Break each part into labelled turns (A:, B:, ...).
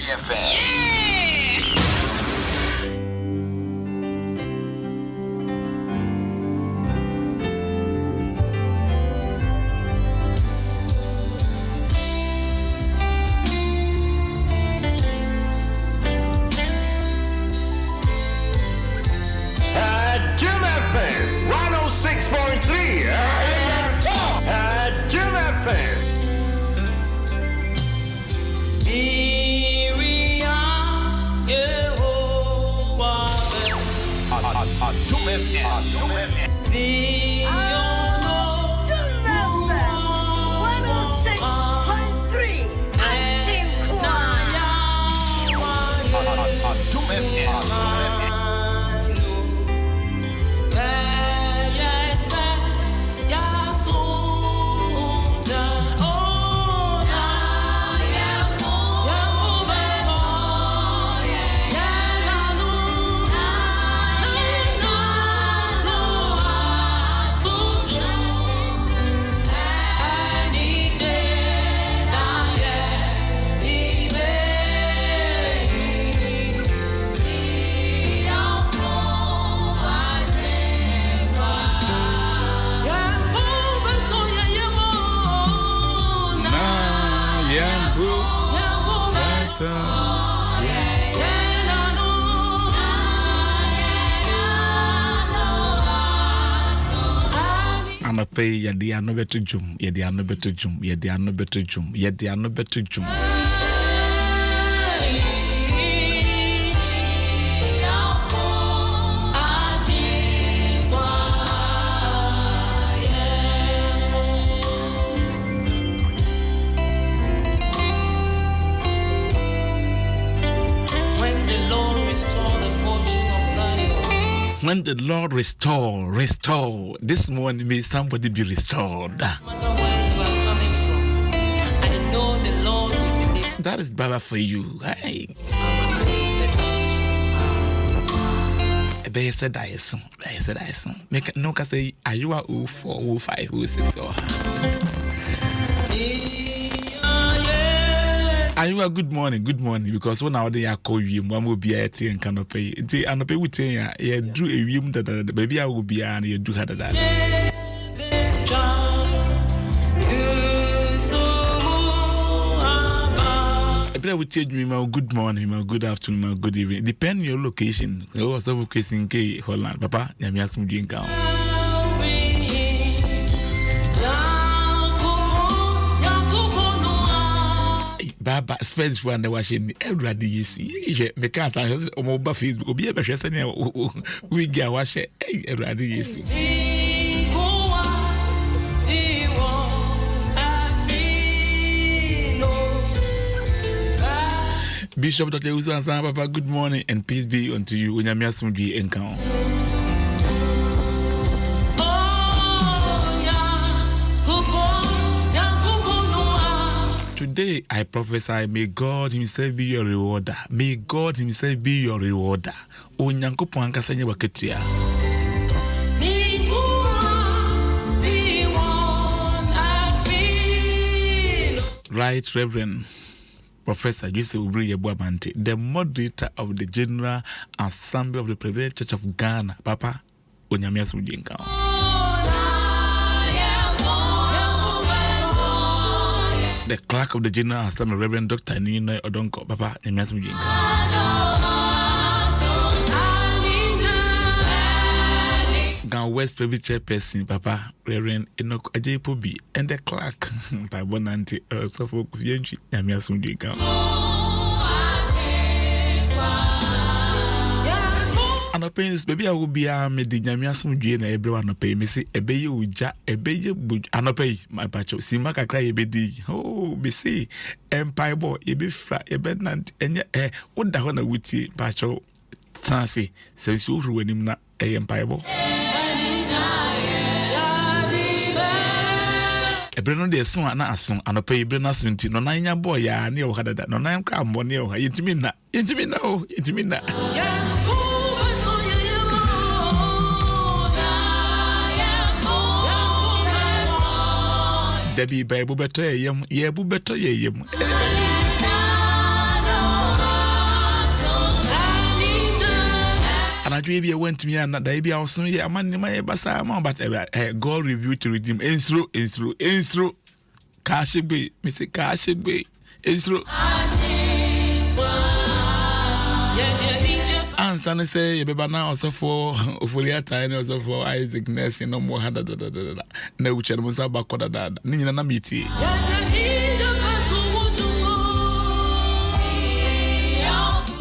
A: FM.
B: Adom FM 106.3. Adom FM.
A: Adom FM. Adom FM.
C: Pay Yadiano better jum, Yadiano better jum, Yadiano better jum, Yadiano better jum. When the Lord restore, this morning may somebody be restored.
D: No matter where you are coming from, I know the Lord will deliver.
C: That is Baba for you. Hey. They said I saw. Make no can say are you 04, 05, 06 or are you a good morning, because when now they are call you, one will be at and cannot pay. They are not pay with you, drew a room that the baby I will be and you do had that. I would tell you my good morning, my good afternoon, my good evening. Depend on your location. There was a case in K Holland, Papa, and me some drink out. Baba Spanish one that was in every day. You me can't on mobile Facebook. Be a better we get wash every day. Bishop Dr. Uzo Papa, good morning and peace be unto you. Unyamia sumdi encounter. Today I prophesy, may God himself be your rewarder. May God himself be your rewarder. Onyankopo ankasanye waketia. Right, Reverend Professor Joseph Ubriye Bwabante, the moderator of the General Assembly of the President Church of Ghana. Papa, Onyamia Sujinka. The clerk of the General Assembly, Reverend Dr. Nina Odonko. Papa, Onyamia Sujinka. West Baby Chairperson, Papa, Reverend Enoch Ajepobi, and the clerk by Bonanti, so for Fianchi, Yamia Sundika. And I pay this baby, I will be a made Yamia Sundi and everyone pay me say, a bay uja, a bay wood, and I pay my patcho, see Maka cry a bedi. Oh, be say, Empire boy, a be fra, a bednant, and yet, what the honor would see, patcho, Sansi, says you when him not a empire boy. Ebreno de so ana aso anopa ebreno so nti no nan nya boy ya ne o hadada no nan ka mbo ne o ha yentimi na Debbie Bible better ye bu better ye anadwo bi went me and da bi also ye amane ma ye basa ma but God review to redeem enstro cash be me say cash be enstro Answer say ye beba na also for ofolia time also for Isaac Ness no more hada na uche mo sa ba koda da ni nyina na meeting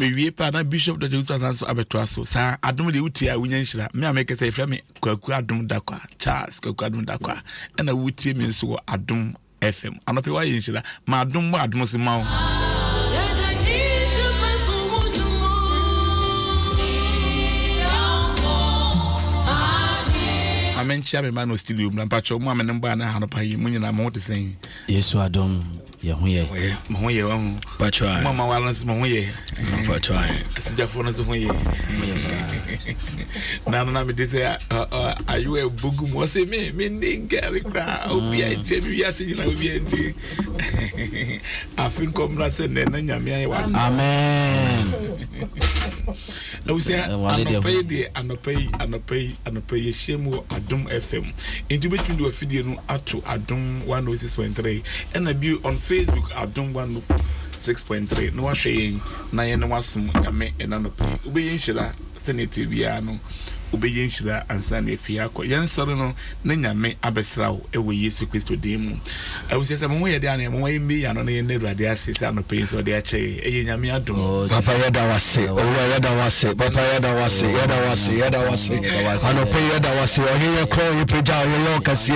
C: we pa na bishop da Jesus anso abeto so sa adom de wuti a wunya nhira me ameke say fra me kwaku adom Darkwah Charles kwaku adom Darkwah na wuti me nso Adom FM anope wa ye nhira ma adom se ma amenchia me man no studio mpacho mo amene mba na hanopa yi munyina mo te sen
E: Yesu Adom ye
C: mo ye wa hu
E: pacho ai
C: mama wala se mo ye
E: pacho ai
C: asija fo no se ho ye na me dey say ayu e bugu mo say me ningari kra obi a tie bi ya se nyina obi enti afin kom na se na nyame ayi wa
E: amen
C: na we say anopay shemu Adom FM into between the video no ato Adom 106.3 and a view on Facebook Adom 106.3 no wa hwe na ye no wasum nyame enanopay ubeyin shira senate bia no ubeyin shira ansa na efia ko yen soro no na nyame abesrawo ewe Yesu Kristo dem I will say some mo ye de an mo ye me ya no na ye na Awurade asese anopay so de ache eye nyame adom
F: papa yada wase papa yada wase anopay yada wase oye kro ye preja ye lokase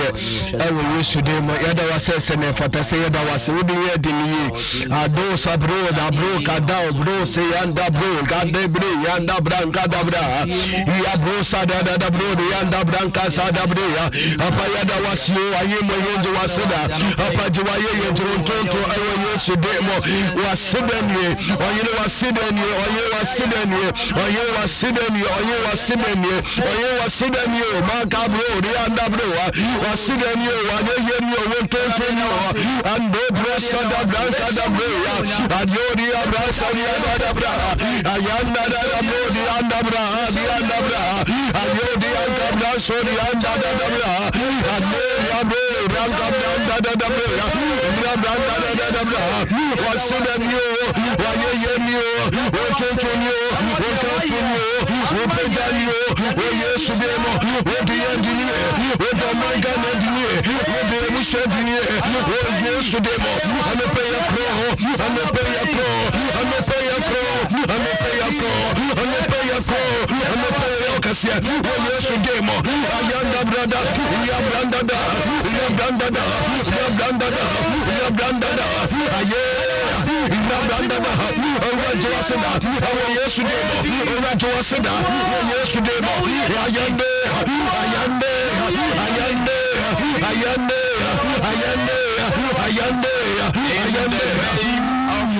F: ewe Yesu dem yada wase se ne fata se yada wase udi ye diniye ado sabro da bro kada bro se yanda bro gade bro yanda branca da bra ya bro sada da bro yanda branca sada bro ya papa yada wase aye mo yenzo waseda papa jiwa ye yenzo tonto ewe Yesu dem wasedanie oye wasedanie maka bro yanda bro wasedanie waye yenyo wontonto ando bro sada branca da bro ya adiori abrasa da bra ayanda da bro yanda bra ayodi anda bra sori anda da bra adiori bro yanda da bro ya da bra wasedanie waye yenyo wontonto Yesu demo odiendini odomanga ndini odemu shedini Yesu demo amepeya kasia Yesu demo ayanda brada ya branda aye Yesu demo ayande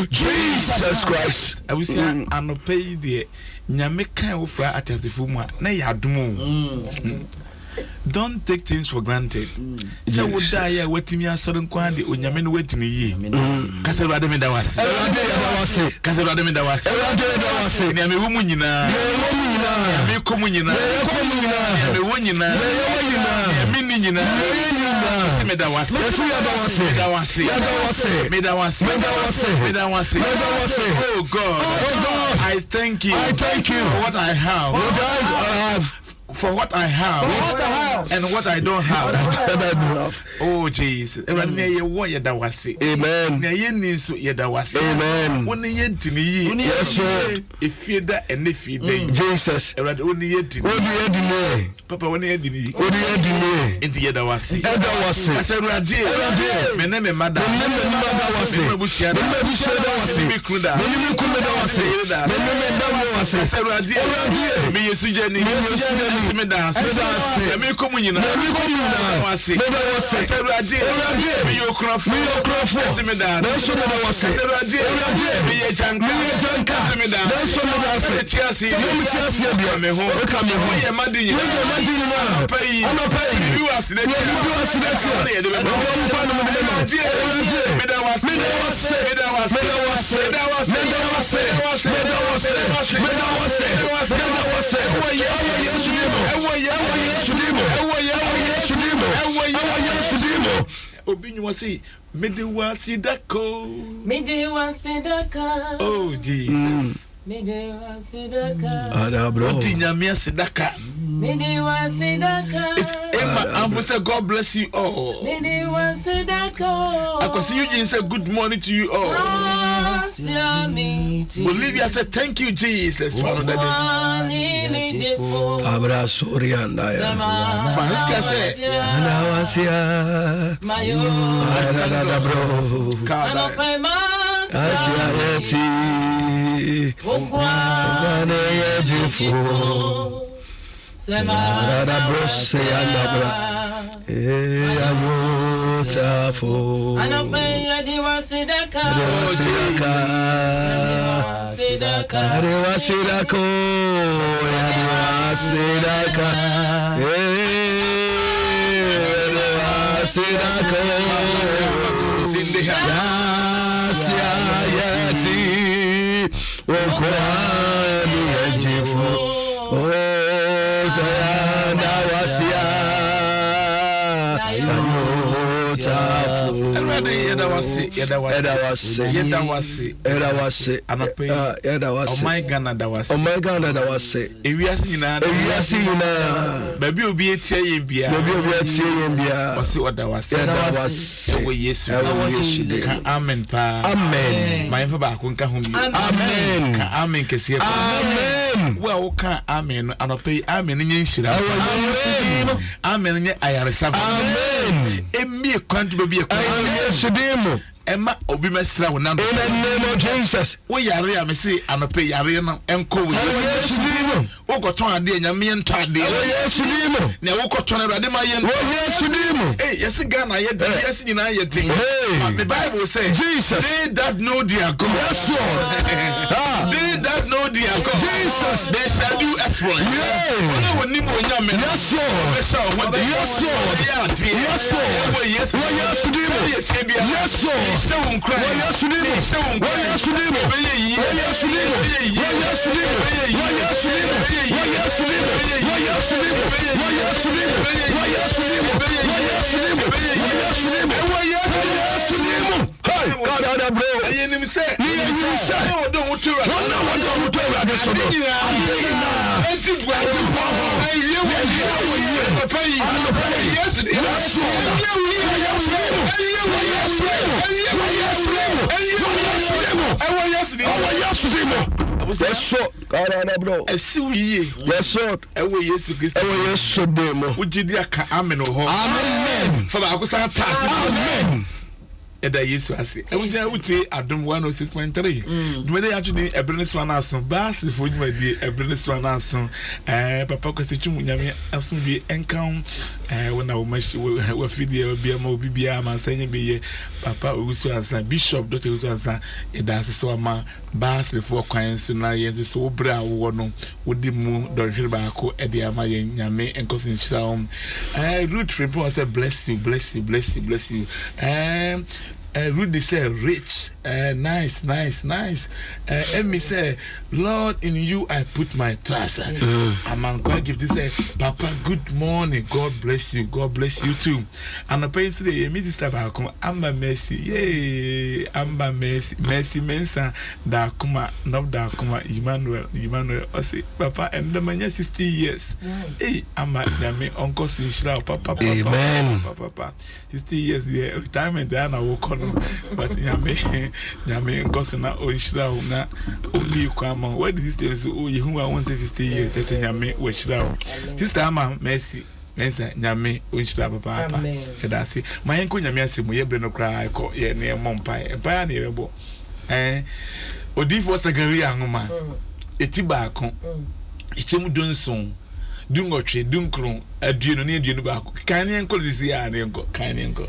F: Jesus Christ
C: I will say anopay de nyame kan ofra atasifu mu na ya adom don't take things for granted. So would die wetimi asore nkwa de onyame no wetini yi. Kasa Awurade me da wase. Kasa Awurade me da wase. Ni ame wo mu nyina. Me ko mu nyina. Me wo nyina. Me ni nyina. Me da wase. Oh God. I thank you. For what I have. For what I have, and what I don't have. Oh Jesus. Amen. Amen. When you didn't yes, if you that and if you did Jesus. Papa, when you didn't into the Edawasi. I said, Radia, my name is Madam. Me dance. Me komunina. Wase. Serade. Me yokrafo. Me dance. Serade. Me yejanka. Me dance. Tiasi. Me ho. Me madini. Pay. You was the Oh Jesus. God bless you all. I can see Eugene say good morning to you all. Bolivia said thank you Jesus for another day. Francisca said well, can amen and obey amen in Shira. Amen, Ayarisa. Amen. Emi country be a country. Emma obi mesra wona. In the name of Jesus. We yare am say anope yare no enko we. Yesu dimo. Wo ko ton ade nyame ento ade. Yesu dimo. Na wo ko ton ade ma ye. Yesu dimo. Eh yes Ghana ye de yes nyina ye tin. The Bible say Jesus. They that know their God. Yes Lord. They that know their God. Jesus. They shall do exploits. Yes Lord. Yes Lord. Yes Lord. Yes Lord. Yes dimo. Yes Lord. Yes, so God bro. I see we yes so ewe Yesu Kristo ewe Yesu demo ugidi aka amen ho amen for ba akusa task amen eda Yesu ase I was say Adom 106.3 dumede atwede Ɛberɛ so anaso baasi fo dwumadi Ɛberɛ so anaso papa kwese twum nyame asomdwe enkan wona wo mashi wo fidie obi ama obi bia ma sanye beye papa ogusu ansa bishop Dr. ogusu ansa eda ase so ama baasi fo kwan so na yenso so obra wo no wodi mu dɔhwere ba ko ede ama yen nyame enkosin chira root report say bless you Rudy said rich nice Emmy said Lord in you I put my trust. I'm going to give this Papa good morning, God bless you too. And the parents today Mrs. Tabacom Amba Mercy yay Amba Mercy Mensa Dakuma not Dakuma Emmanuel I say Papa and the man 60 years hey Amba Yami Uncle Sinshra Papa amen Papa 60 years yeah retirement there na walk on but Yami Gosena Oishra na only kwama where did this say oh you who I want 60 years just Yami Oishra sister Ama Mercy Mensa Yami Oishra Papa kedasi my enko Yami asemu ye bre no kra ko ye ne mompai empire na yebo odi for secretary anoma etiba ko ichemu donson dungotwe dunkron adueno ne adueno ba ko kan ne enko disi ya ne enko kan ne enko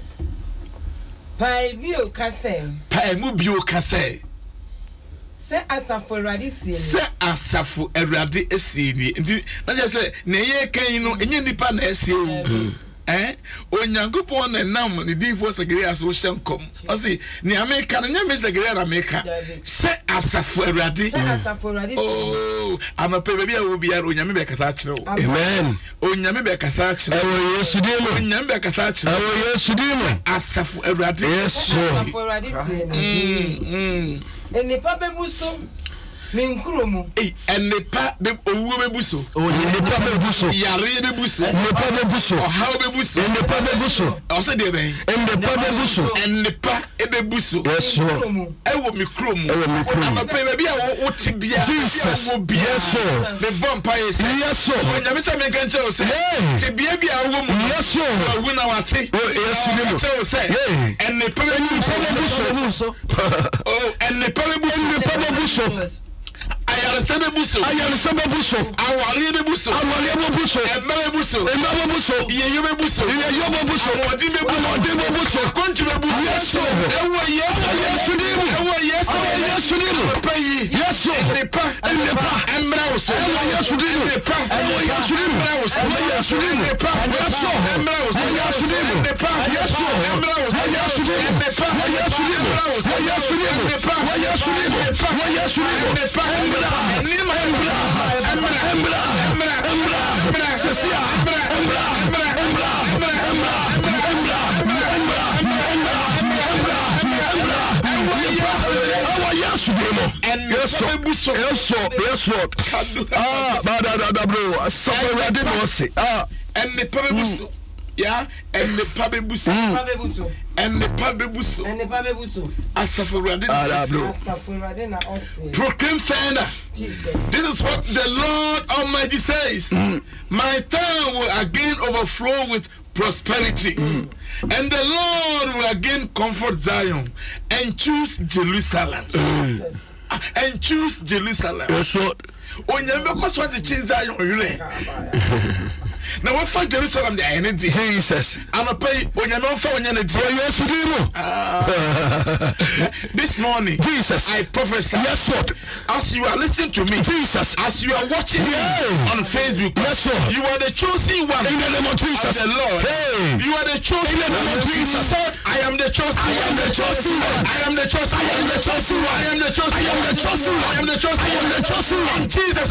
G: Pai bio kase.
C: Pai mu bio kase.
G: Se asafo Awurade sie ni.
C: Se asafo Awurade esie ni. Nti na je se na ye kan no enye nipa na esie o. Onyankopɔn na nam ne din for Zechariah so shenkom. O say ni America na nyame Zechariah na America. Se asafo Awurade. Oh, anope baby a wo bia onyame be kasa kire wo.
F: Amen.
C: Onyame be kasa kire.
F: Ewo Yesu dim.
C: Onyame be kasa kire.
F: Ewo Yesu dim.
C: Asafo Awurade.
F: Yes.
G: Asafo Awurade se. Enipa bebuso. Minkuromu.
C: Enipa be owo bebuso.
F: Enipa bebuso.
C: Yare bebuso.
F: Enipa bebuso.
C: Ohaw bebuso.
F: Enipa bebuso.
C: O se de ben.
F: Enipa bebuso.
C: Enipa ebebuso.
F: Yes.
C: Ewo mikromu.
F: Ewo mikromu.
C: Amape baby a wo tibia.
F: Jesus.
C: Yes. The bomb yes.
F: Yes.
C: Onyame se menka nche o se. Tibia bia wo mu.
F: Yes.
C: Wo na wate.
F: Yes.
C: Nche o se. Enipa bebuso. Oh, enipa bebuso. Ayarsebe buso. Awari buso. Embe buso. Yeyebe buso. Amodi buso. Kontu buso. Yes. Ewo yes. Payi. Yes. Nepa. Emra uso. Yes. Nepa. Yes. Emra uso. Yes. Nepa. Yes. Emra uso. Yes. Nepa. Yes. Emra uso. Yes. Nepa. Yes. Emra uso. Yes. Nepa. Yes. Yeah, and the Pabebuso. And the Pabebuso. Proclaim thunder. This is what the Lord Almighty says. My town will again overflow with prosperity. And the Lord will again comfort Zion and choose Jerusalem. And choose Jerusalem. When you make us what the change Zion, you now what for Jerusalem the energy Jesus I'm a pay when you know for when you this morning Jesus I prophesy yes Lord as you are listening to me Jesus as you are watching on Facebook yes Lord you are the chosen one in the name of Jesus the Lord you are the chosen in the name of Jesus I am the chosen I am the chosen one I am the chosen I am the chosen one I am the chosen I am the chosen I am the chosen I am the chosen one Jesus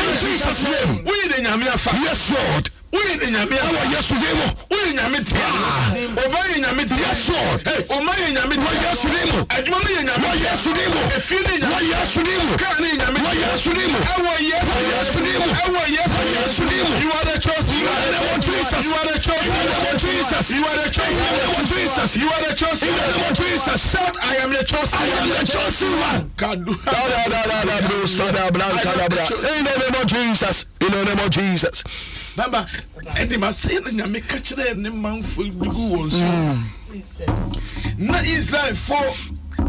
C: name we the Nyamiafa yes Lord we in Yamia, yes, we in Yamit, Obey in Yamit, yes, hey, Omay in Yamit, yes, Admoney in Yamit, yes, a feeling, yes, can in Yamit, yes, you are the chosen, you are the chosen, you are the chosen, you are the chosen, you are the chosen, Jesus, shout, I am the chosen, I am the chosen one. In the name of Jesus, in the name of Jesus. Baba, and they must say that you make a catcher and the man for Jesus. Not Israel for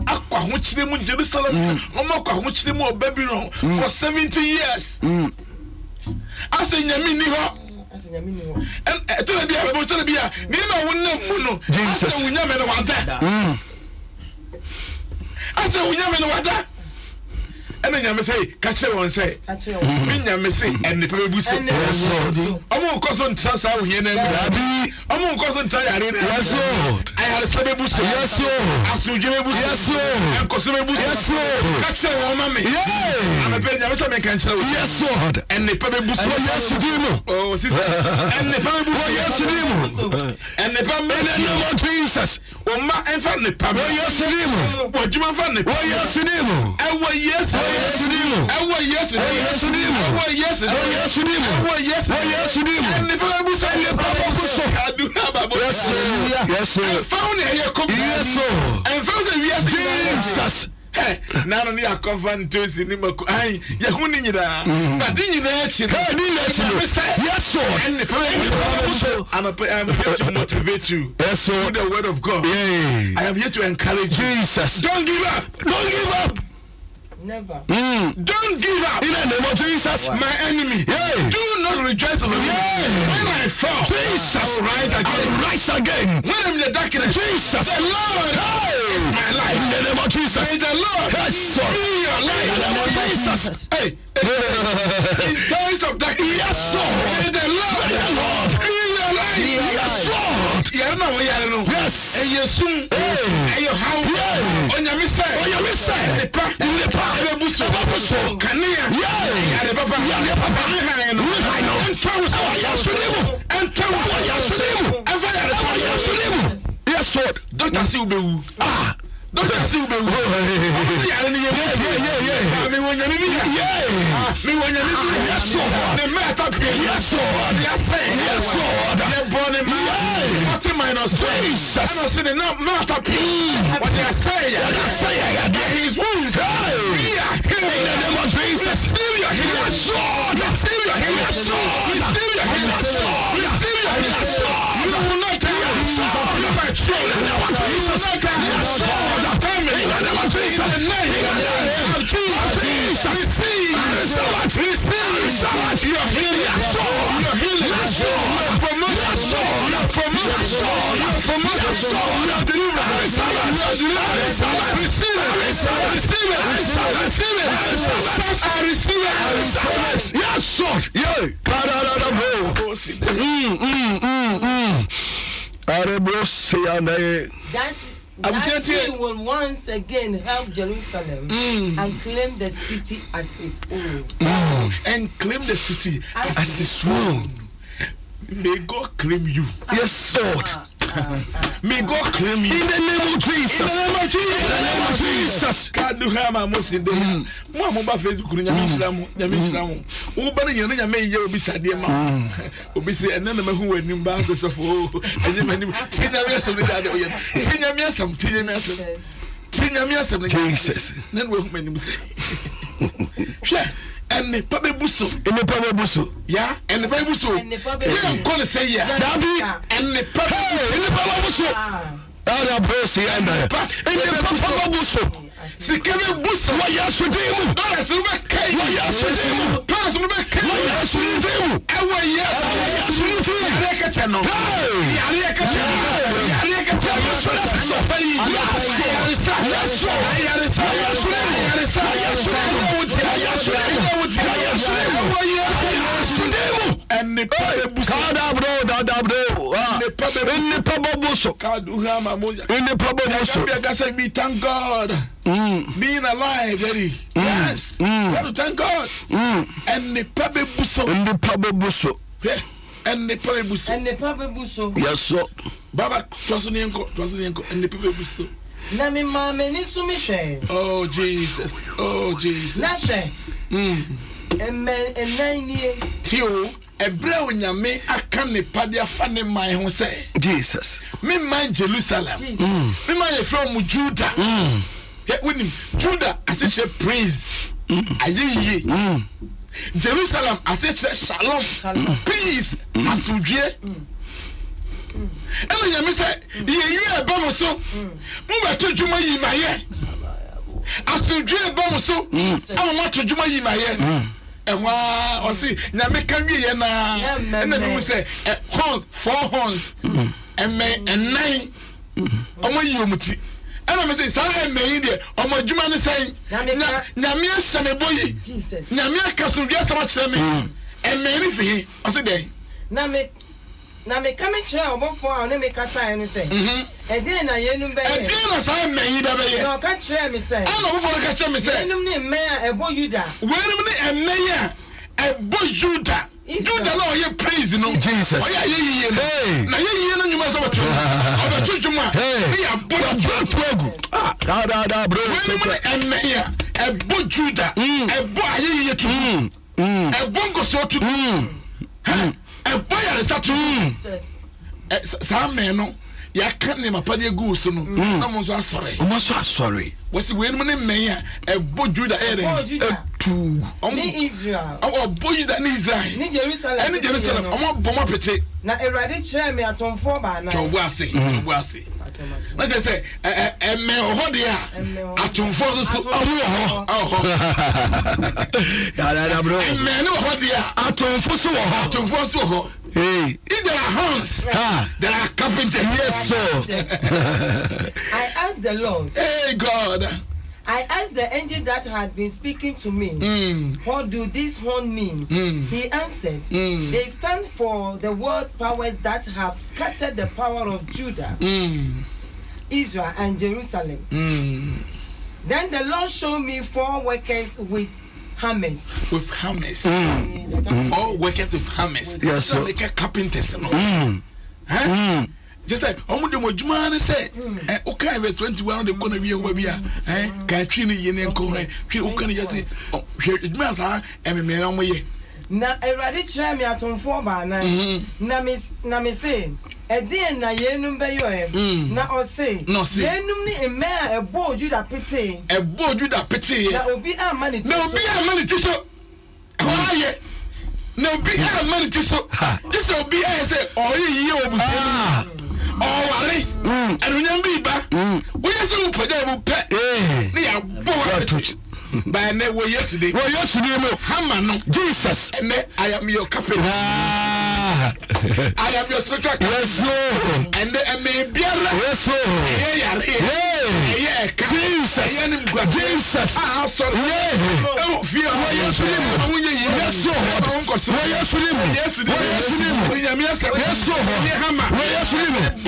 C: Aqua, which they moved Jerusalem, Omaka, which they moved Babylon for 70 years. I say, Yamini, and to be able to be a Nina, Jesus, we never know what that. I said, we never know what that. And then you say, catch it on say, me say, and the Pabebuso. I'm on cousin Trasa, we never be. I'm on cousin Tayari. Yes, Lord. I had a Sabebuso. Yes, Lord. As you give a bus, yes, Lord. And Cosubebuso. Yes, Lord. Catch it on mammy. And a penny, I was a mechanical. Yes, Lord. And the Pabebuso. Yes, you do. Oh, sister. And the Pabebuso. Yes, you do. And the Pabebuso. Jesus. Oh, my infant, the Pabebuso. Yes, you do. What you want? Oh, yes, you do. And what, yes, yes, yes, yes, Jesus. Hey, now only a cover to see him. I, Yahunina, but didn't you yes, sir. And I'm here to motivate you. Yes, sir. With the word of God. I am here to encourage you. Jesus. Don't give up. Don't give up. Never. Don't give up. In the name of Jesus, my enemy. Do not rejoice over me. When I fall, Jesus, I will rise again. I will rise again. When I'm in the darkness, Jesus, the Lord is my life. In the name of Jesus, may the Lord be your life. In the name of Jesus. Hey, in times of darkness, yes, sir. May the Lord be your life. Yes, sir. we are no.
F: Yes.
C: And you soon. And you how. On your miss. The pa. The bush. Kania. Yeah. The papa. The papa. I know. And Thomas. And Thomas. And Fire. Yes, sir. Doctor Silbewu. Doctor Silbewu. Yeah. Me when you need. Yeah. Me when you need. Yes, sir. The matter. Yes, sir. Yes, sir. The born in my 40 minus 20. I don't see the matter. What they are saying. His wounds. We are healed in the name of Jesus. Receive your healing. Yes, Lord. Receive your healing. Yes, Lord. Receive your healing. Yes, Lord. Receive your healing. Yes, Lord. You will not die. My children. You will not die. Yes, Lord. In the name of Jesus. In the name of Jesus. Receive. Receive your healing. Yes, Lord. Your healing. Yes, Lord. Your promotion. Yes, Lord. Your promotion. Yes, Lord. Your promotion. Yes, Lord. Your deliverance. Your deliverance. Receive it. Receive it. Receive it. I receive it. Yes, Lord. Yeah.
G: That he will once again help Jerusalem and claim the city as his own.
C: And claim the city as his own. May God claim you.
F: Yes, Lord.
C: May God claim you.
F: In the name of Jesus.
C: In the name of Jesus.
F: In the name of Jesus.
C: God do have my most in the mo mo ba Facebook ni nyame nhira mo wo ba ne nyame ye obi sade ma obi se enne na mahu wanim ba so fo enye manim tinyame asem ni dade oye tinyame asem
F: Jesus
C: nen wo hu manim se hwe enne pa be buso ya enne pa be buso we ko ne say ya dabi enne pa be buso
F: Ada bose anda enne pa be buso
C: Sikeme buso
F: wa yasudemu
C: dole se be kai
F: wa yasudemu
C: pass me be kai
F: wa yasudemu
C: ewa yasudemu yarekete no yarekete and the we thank God being alive, Daddy. Yes, we have to thank God. And the Pabe Busso,
F: and the Pabe Busso,
C: and the Pabe Busso,
G: and the Pabe Busso.
F: Yes, sir.
C: Baba, Twasunienko, and the Pabe Busso.
G: Nami mama ni sumishe.
C: Oh Jesus, oh Jesus.
G: Nashe. Amen.
C: Tio, Ɛberɛ onyame aka ne pade afa ne man ho sɛ
F: Jesus.
C: Me man Jerusalem. Me man ye from Judah. When Judah as a praise. Aye. Jerusalem as a shalom. Peace. Asudie. Ela nyame sɛ ye eba mo so. Mo ba to dwuma yi maye. Asudie eba mo so. Ama mo to dwuma yi maye. Ewa osi nyame kan wie ye na na bi mu say horns 4 horns nine omo yi omuti ana me say sa yi de omo adwuma ne say nyame ahye boyi
G: Jesus
C: nyame akaso dia sama kire me ni fi osi dey
G: na me kame kire obofo a ne me kasa no say ede na yenum be
C: ede na sa yi da be ye
G: no ka kire me say
C: ana obofo ka kire me say
G: yenum ne me a ebo Judah
C: wenum ne emeya ebo Judah Judah no ye praise no
F: Jesus.
C: Oya ye na ye no nyuma so beto obetujuma be ya bogu
F: da bro
C: wenum ne emeya ebo Judah ebo ye to ebo ngoso to ebo ya sa to
G: Jesus
C: sa me no ya kan ne mapade gu so no na mo so asore wasi wenum ne meya ebo Judah
G: tu ni Israel
C: boy that in Israel
G: ni Jerusalem
C: omo bomo pete
G: na erade kire me atonfo ba na
C: to ase na je say eme ohode a atonfo so omo
F: ya bro
C: eme no ohode a atonfo so ho hey if there are hands there are carpenters.
F: Yes sir.
G: I asked the Lord,
C: hey God,
G: I asked the angel that had been speaking to me, what do this horn mean? He answered, they stand for the world powers that have scattered the power of Judah, Israel, and Jerusalem. Then the Lord showed me 4 workers with hammers.
C: With hammers. 4 workers with hammers.
F: Yes,
C: so
F: sir.
C: they get carpenters. Just like Omudumojumani said, okay, verse 21, they're going to be over here. Katrina Yen Cohen, Ukan Yasi, Massa, and me.
G: Na erade kyerɛ me atomfo ba na na me say ɛdeɛ na yenum bɛyɔ na ɔse yenum ni emme a ɛbɔ Juda pete na obi a mani tiso kwaye na obi a mani tiso this obi a say oyi obusu ɔware ɛnunyam bi ba wo yɛ so pɔgya bu pɛ ne ya bɔ by ne wo yesterday mo hammer no Jesus and I am your carpenter. I am your structure. Yes Lord. And me biara. Yes Lord. Jesus. Jesus. Ah sorry. Oh fear. Yes Lord. Yes Lord. Yes Lord. Yes Lord. Yes Lord. Hammer. Yes Lord.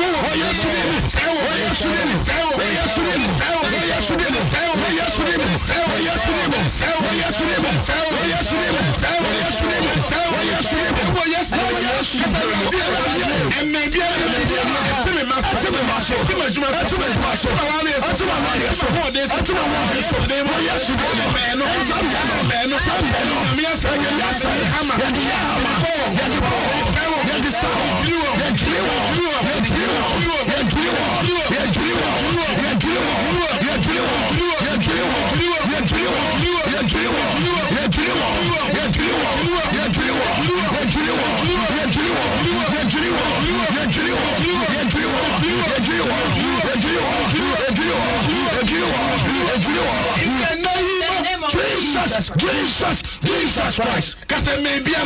G: Jesus Christ. Cause there may be a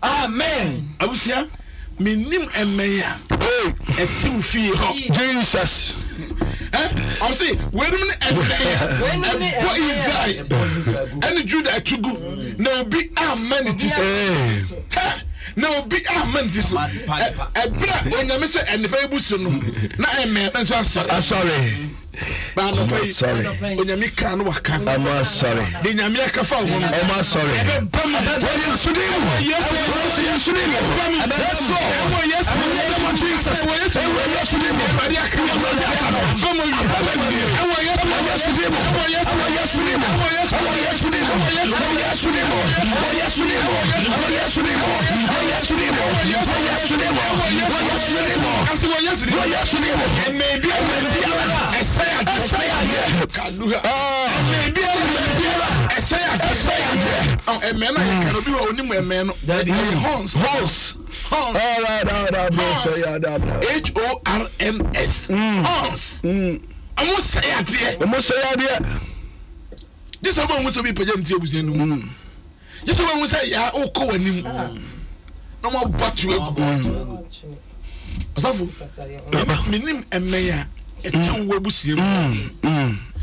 G: Amen. Abusia, minim emeya. Etim fi ho. Jesus. I'm saying, wait a minute, what is that? And Judah to go. No be amen. No be amen. This Ɛberɛ onyame sɛ ɛnipa ebusu no na ɛmɛ nso asɔre. I'm sorry. Onyame kan waka. I'm sorry. The nyame akafa ho. I'm sorry. This one was to be present here with you. This one was say, "Yeah, oh, go and no more but you." Minim and Maya, a town Wabusium.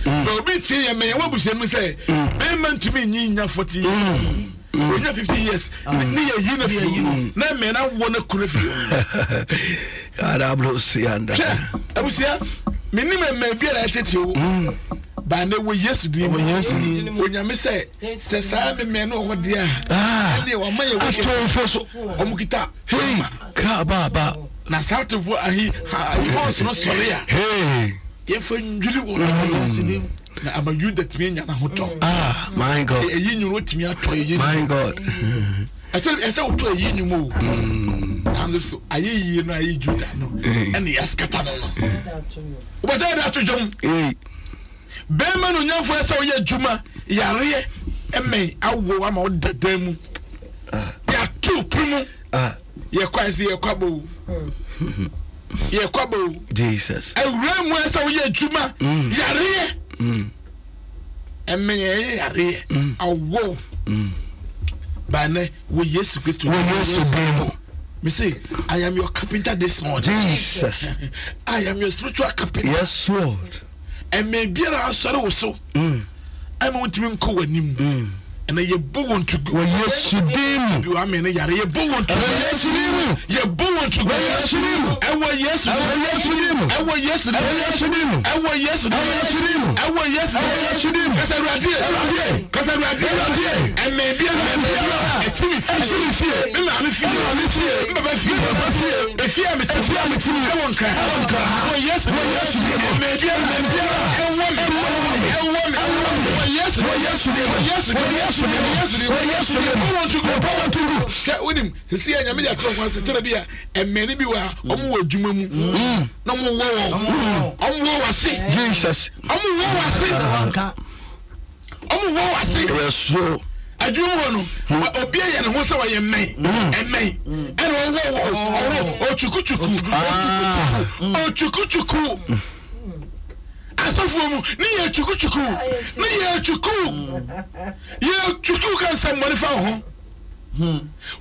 G: But we tell you, Maya Wabusium say, "Payment to me, Nina 40 years." When you're 50 years, near you, no man, I want to curfew. God, I will see under. I was here, minimum may be at you. But they were yesterday, when you say, says I'm a man over there. Ah, they were my Omukita. Hey, Kababa. Now, South of what he was not sorry. Hey, if you want I'm a you that mean a hotel. Ah, my God. You wrote me a toy. My God.
C: I tell you, I said, "What are you anymore?" And so, I hear no, I hear you that no, and the Ascatano. What's that to John? Beman on your first hour, Juma, Yare, and me, I will am out the demo. Ya two primo, ya quite see a quabble. Ye quabble,
F: Jesus.
C: I ran where so ye Juma, Yare, and me, Yare, a woe. Bane, we yes to Christ, we yes to demo. Me say, I am your carpenter this morning.
F: Jesus.
C: I am your spiritual carpenter.
F: Yes, Lord.
C: And maybe I saw so. I want to go with him. And I born to go.
F: Yes, to demo.
C: You are me, you are born to go. Yes, you born to go. Yes, I was yes, I was yes, I was yes, I was yes, because I read it, and maybe a team fear, yes, maybe with him to see a media club wants to tell me, and many be well, almost Jumu, no more war,
F: Jesus.
C: I say,
F: Yes, so.
C: I do want to obey and what's our may and oh, Chukuchuku. Asafumu ni chukuchuku ni chuku ye chuku kan say money fa ho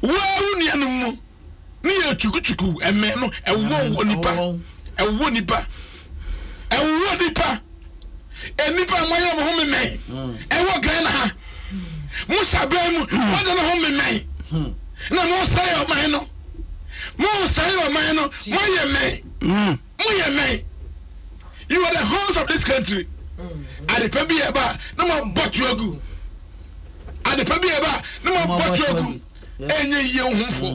C: wa uni anu ni chukuchuku eme no ewo nipa enipa moye mo ho me ewo gran ha mo sabe mu mo de no ho me na mo say o man no mo ye me. You are the host of this country. At the Pebi Eba, no more Botuagu. At the Pebi Eba, no more Botuagu. Any young home for.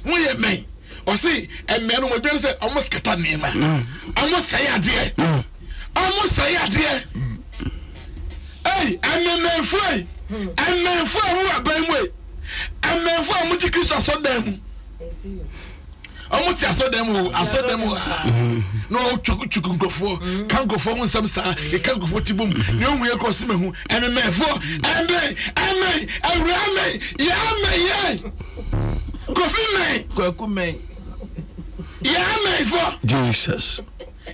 C: We are me. Or see, a man who will say, almost Catanema. Almost say a dear. Almost say a dear. Hey, I'm a man free. I'm a man for who are by way. I'm a man for Mutikis or so them. I saw them. No, Chuku go for, can't go for some star, it can't go for Tibum, no way across the moon, and a man for, Coffee, for Jesus.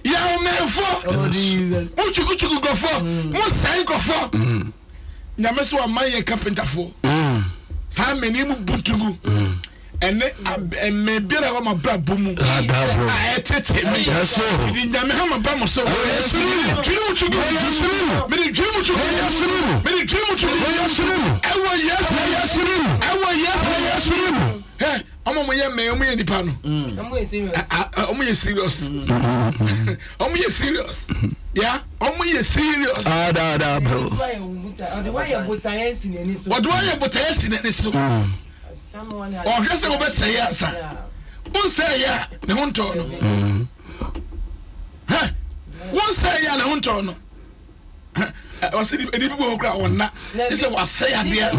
C: Yeah, man for, Jesus. What you go for? What sign go for? Namaswa, my carpenter for. Some many Buntugu. And maybe I want my brother boom. I take me. Yes, sir. The Yamaha Bama so. Dream to go. Many dream to go. Many dream to go. I want yes. I want yes. Hey, I'm on my young man. I'm in the panel. I'm serious. Serious. Yeah, I'm serious.
F: Bro.
C: What do I put in this? Or guess I will say yes. One say ya, the Huntono. One say ya, the Huntono. I was sitting a people who crowd on that. This was say a dear.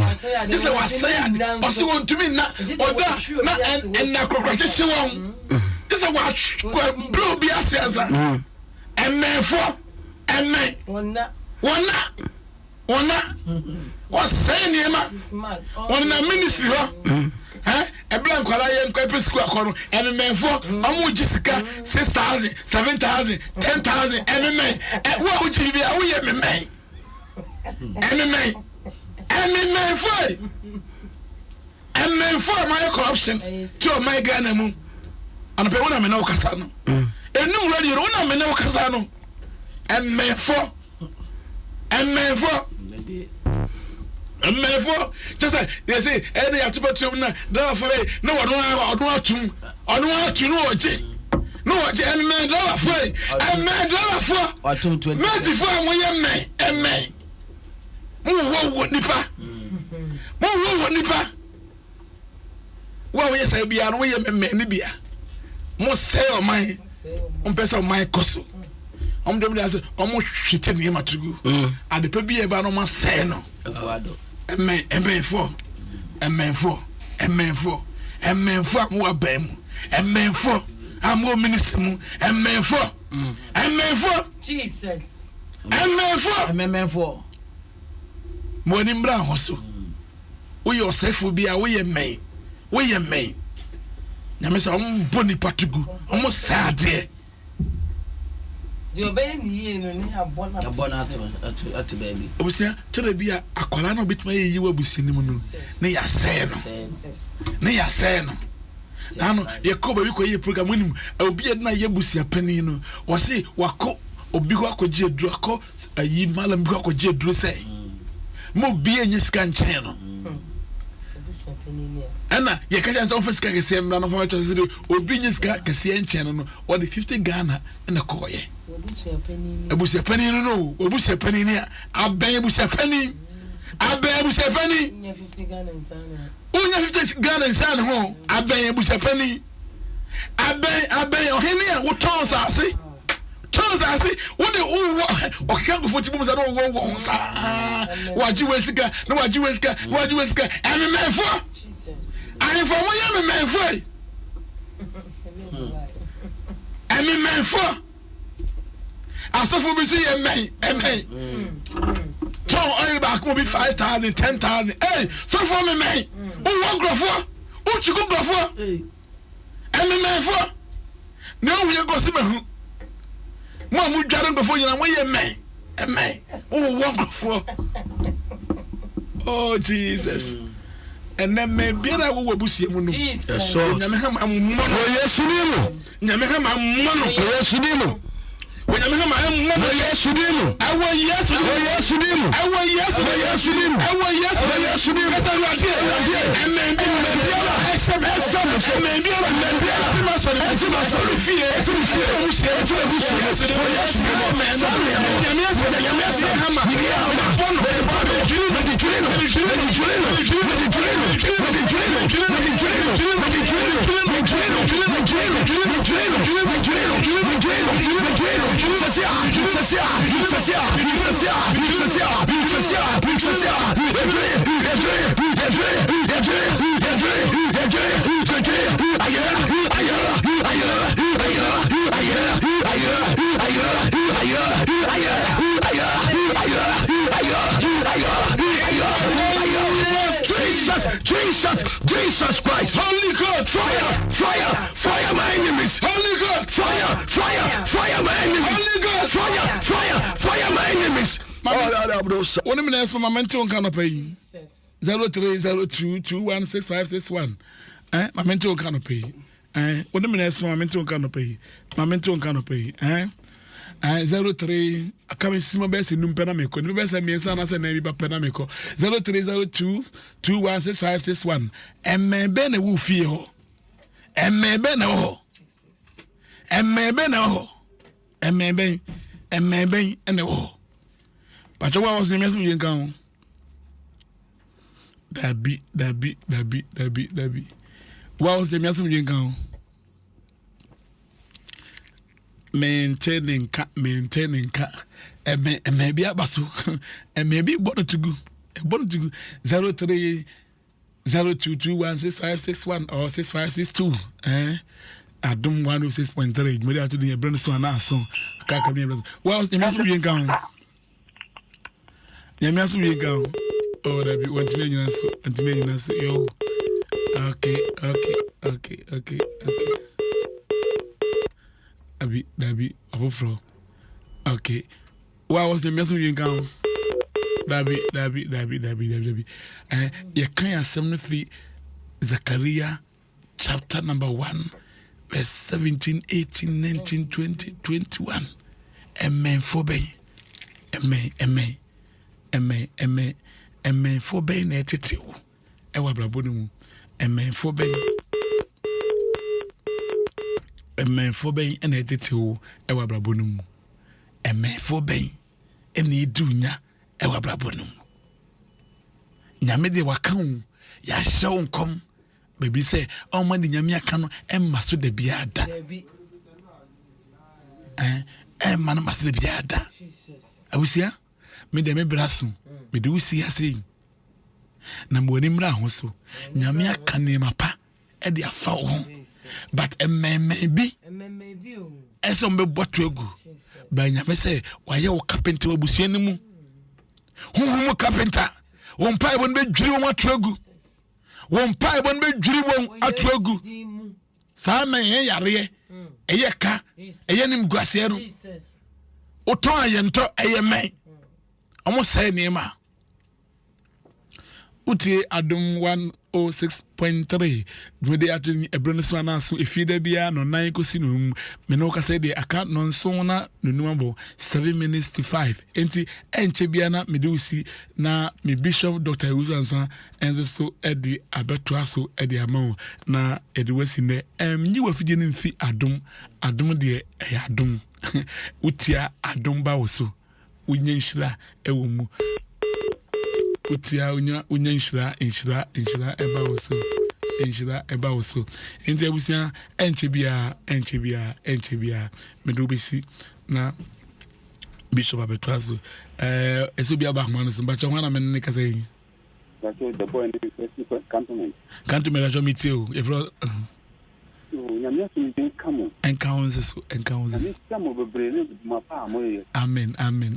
C: This was say, or so want to me not, or that, and now congratulation. This is what blue be a says. And man for, and man, one was saying him on a ministry, a blank I am quite school, and a man for Jessica 6,000, 7,000, 10,000, and a man. And what would you be? I will me, and a man for my corruption to my grandmother. And a woman no Casano, and no radio, one no Casano, and man for. And therefore, just like they say, they have to put you now. Therefore, no, I don't want to know it. No, and man, therefore, and man, therefore, man, before we are men, and men. Move Nipa. Well, yes, I be on way a man, be a most say on my person, my cosso. Almost shitting him to go. At the Pebi about no man say no. A man for. emenfo amu abam emenfo amu minister mu emenfo
G: Jesus
E: Emenfo.
C: mo ni mbra hoso wo ye osefo bia wo ye men nyame sa boni patugu omo sade
G: the obey ni no ni abona
E: At baby.
C: obusia tere bia akwala na obitima ye yiwa busia ni mu no ne ya sey no nano ye ko ba wi ko ye program nim obi na ye busia pani no wo se wako obi ko akogye aduru akọ ayi malam bi ko akogye aduru sey mo bia nye sika nchen no ana ye ka jansa office ka kese mra no fa to say obi nye sika kese nchen no o de 50 Ghana na ko ye obusia pani no obusia pani ni aben obusia pani
G: nya 50 Ghana insana
C: unya 50 Ghana insana ho aben obusia pani aben ohene a wo ton sase what the okay go for tibu za no wo sa waji wesika ememefo
G: Jesus
C: I for mo ya ememefo asofo bi si ye men ton oil back mo bi 5,000 10,000 hey so for me men wo grofo wo chuku grofo ememefo no we go see me mo amu dware ngofo nyina mo ye men wo ngofo oh Jesus and then me biara wo wabusie mu no
F: so
C: nyame ha ma mono
F: Yesu ni mu
C: nyame ha ma mono
F: Yesu ni mu
C: nyame ha ma mono
F: Yesu ni mu
C: awo Yesu ni mu kasa ro ade amen bi Jesus Christ, Holy God, fire my enemies, Holy God, fire my enemies, Holy God, fire my enemies. One minute for my mental can pay 0302216561. My mental can pay. 1 minute for my mental can pay. My mental can pay. 03 akame sima bese numpena meko ni bese miensa na se na bi bapena meko 0302216561 emebe na wo fie ho emebe na ho emebe ene ho pacho wa was nyemesi yen kan dabi wa was nyemesi yen kan maintaining ka maybe abaso maybe born to go 0302216561 or 6562 Adom 106.3 media to the brand so na so kaka me well nyamiaso bien kan oh that be want to me so yo okay Dabi abofro okay what was the message you can Dabi you can asem no fi Zechariah chapter number 1 verse 17 18 19 20 21 amen for be amen for be na etetewo e wa brabo no mu amen for be amen for ben ena etetewo ewa brabo no mu amen for ben ena edunya ewa brabo no mu nyame de wakan ya hyew nkom baby say o man de nyame aka no emma so da bia da emma no maso da bia da awusia me de me braso me de wusi ase na mwani mra ho so nyame aka ne mapa e de afa wo but maybe eso mbe boto egu ba nyame say waye wo carpenter abusua ni mu huhu carpenter won pai bon be dwiri wo atogu won pai bon be dwiri won atogu sa ma yare eye ka eye nim guase no oton ayento eye men omo say niema uti Adom 106.3 dwede atuni Ɛberɛ so anaso efida bia no nan kosi no me no ka say de aka no nso na nunumabo 7 minutes to 5 enti enche bia na me de usi na me bishop Dr. Usansa enzo so edi abeto aso edi amawo na edi wasi ne nyi wafide no mfi adom de adom utia adom ba wo so unyenhira ewo mu utia unya inshira eba woso enti abusia enche bia medobesi na bishop abetwazo eso bia ba hmanu so bacha hwana men ne kasa yi
H: the boy in the
C: cantonment ajo mitio evro
H: nyamia so din kamo
C: encounters
H: nyamia bebre ne mapa amoye
C: amen
H: me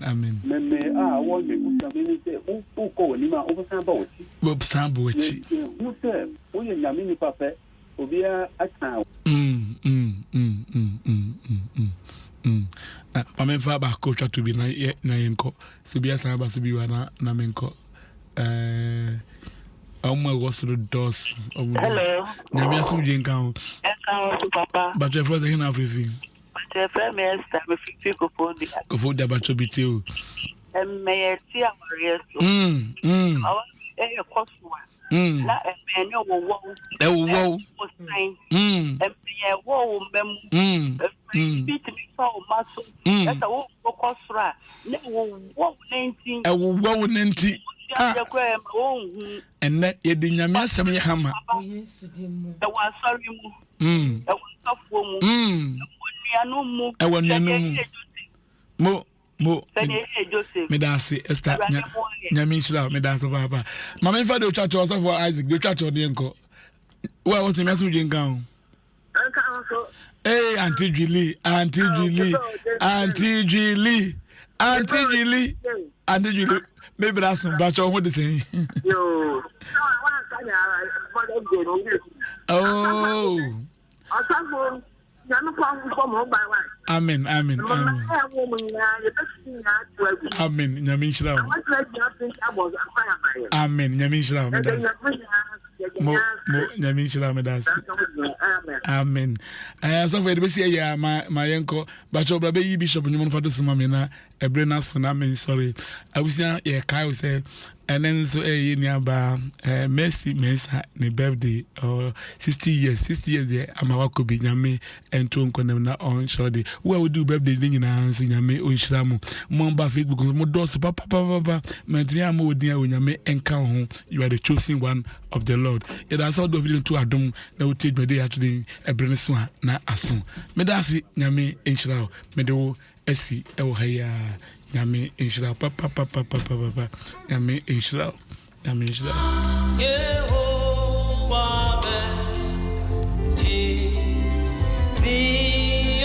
H: wo me usabe ni se o ko ni ma o san ba ochi
C: bob sambo ochi
H: wo se wo ye nyamia ni papa obi a atan
C: Amemfa ba ko twa to bi na yenko so bia san ba so bi wa na menko Oma was the dos.
I: Hello.
C: Nyamia sum jenka ho.
I: Enka ho papa.
C: But your friend hin afrifi.
I: But your friend me sta me fifi ko fondi.
C: Ko fondi ba cho biti o.
I: Me ti amare so. Awa e koswa. La me ne wo wo.
C: E wo wo.
I: Me wo mem. Bit me so maso. Esa wo kosra. Ne wo 19.
C: E wo 19. And that ye did nyamia some hammer.
I: The one sorry mu. The one soft woman. I want no mo. Me dance Esther Nyamishla, me dance papa. Mamma for the church also for Isaac, the church of the uncle. Where was the message in gown? Hey, Auntie Julie. Maybe that's some batch of what they say. Oh. Amen. Nyamishra. Amen. Nyamishra. Mo Nyamishra medas. Amen. So for the best year my uncle but your baby bishop nyumon for this mamina Ɛberɛ na so na men sorry abusia ye kai say and then so nearby Mercy Mensa ne birthday or 60 years there amawako bi nyame ento nkonem na on shode we will do birthday ni nyina so nyame onhira mu mo ba Facebook mo do so papa mentimi am odin a nyame enka ho you are the chosen one of the Lord it has all the video to Adom na we take birthday today Ɛberɛ so na aso me dasi nyame enhira me de esi ewo haya nyame enhira papa nyame enhira